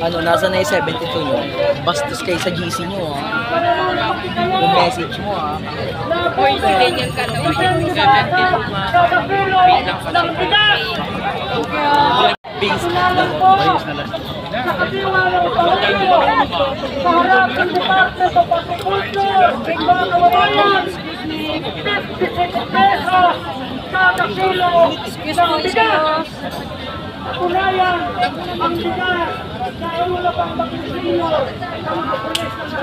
Ano, nasa na yung 72 nyo? Bastos kayo sa GC nyo, ha? Yung message mo, ha? Uy, si ganyan ka na. Gagantin mo bilang Base na lang. Base na lang. Tunayan ang bigas dahil wala pang bakilino ng mga proyekto sa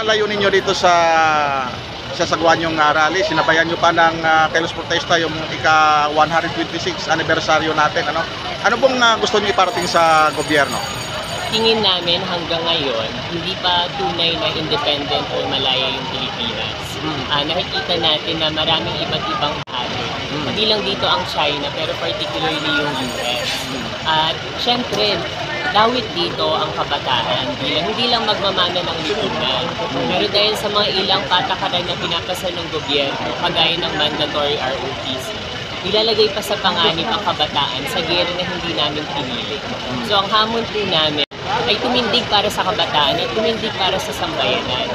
layunin nyo dito sa sagwan yung rally, sinabayan nyo pa ng Kilos Protesta yung ika-126 anibersaryo natin. Ano pong gusto nyo iparating sa gobyerno? Tingin namin hanggang ngayon, hindi pa tunay na independent o malaya yung Pilipinas. Nakikita natin na maraming iba't ibang bahagi. Hindi lang dito ang China, pero particularly yung US. At syempre, dawit dito ang kabataan bilang hindi lang magmamana ng lipunan, pero dahil sa mga ilang patakaran na pinapasa ng gobyerno, kagaya ng mandatory ROTC, ilalagay pa sa panganib ang kabataan sa gera na hindi namin pinili. So ang hamon po namin ay tumindig para sa kabataan at tumindig para sa sambayanan.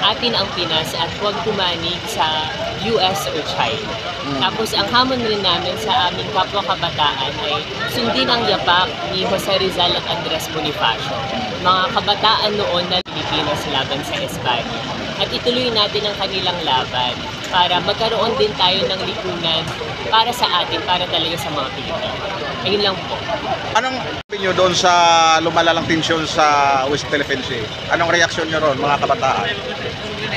Atin ang Pinas at huwag tumanig sa US or China. Tapos ang hamon rin namin sa aming kapwa kabataan ay sundin ang yapak ni Jose Rizal at Andres Bonifacio, mga kabataan noon na Pilipinas laban sa Espanya. At ituloy natin ang kanilang laban para magkaroon din tayo ng lipunan para sa atin, para talaga sa mga Pilipino. Ayun lang po. Anong sabi nyo doon sa lumalalang tensyon sa West Philippine Sea? Anong reaksyon nyo ron, mga kabataan?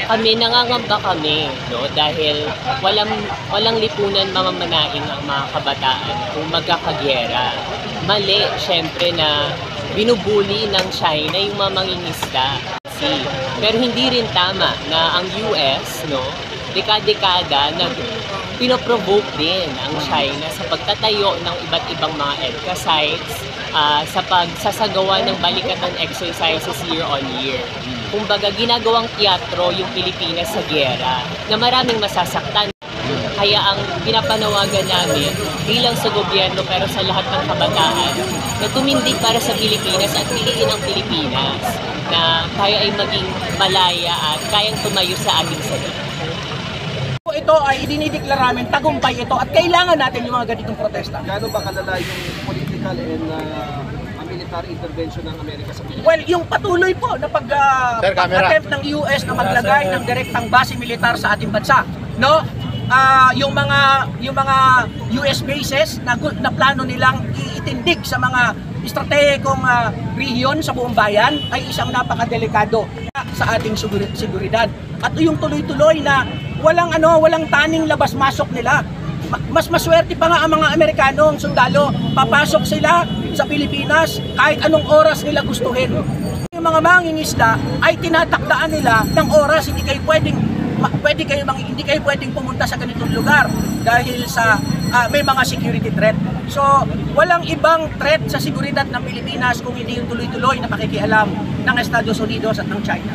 Kami, nangangamba kami, no? Dahil walang lipunan mamamanain ang mga kabataan kung magkakagyera. Mali, syempre, na binubuli ng China yung mga mangingisda. Pero hindi rin tama na ang US, no, dekada-dekada pinoprovoke din ang China sa pagtatayo ng iba't ibang mga EDCA sites, sa pagsasagawa ng balikatan exercises year on year. Kumbaga, ginagawang teatro yung Pilipinas sa giyera na maraming masasaktan. Kaya ang pinapanawagan namin, bilang sa gobyerno pero sa lahat ng kabataan, na tumindig para sa Pilipinas at piliin ang Pilipinas na tayo ay maging malaya at kayang tumayo sa ating sarili. Ito ay dinideklara namin, tagumpay ito at kailangan natin yung mga ganitong protesta. Gaano ba kalala yung political and military intervention ng Amerika sa Pilipinas? Well, yung patuloy po na pag-attempt ng US na maglagay ng direktang base militar sa ating bansa, no? Yung mga US bases na plano nilang iitindig sa mga estratehikong rehiyon sa buong bayan ay isang napakadelikado sa ating seguridad. At yung tuloy-tuloy na walang taning labas-masok nila. Mas maswerte pa nga ang mga Amerikano, ang sundalo, papasok sila sa Pilipinas kahit anong oras nila gustuhin. Yung mga mangingisda ay tinatakdaan nila ng oras, hindi kayo pwedeng pumunta sa ganitong lugar dahil sa may mga security threat. So, walang ibang threat sa seguridad ng Pilipinas kung hindi yung tuloy-tuloy na pakikialam ng Estados Unidos at ng China.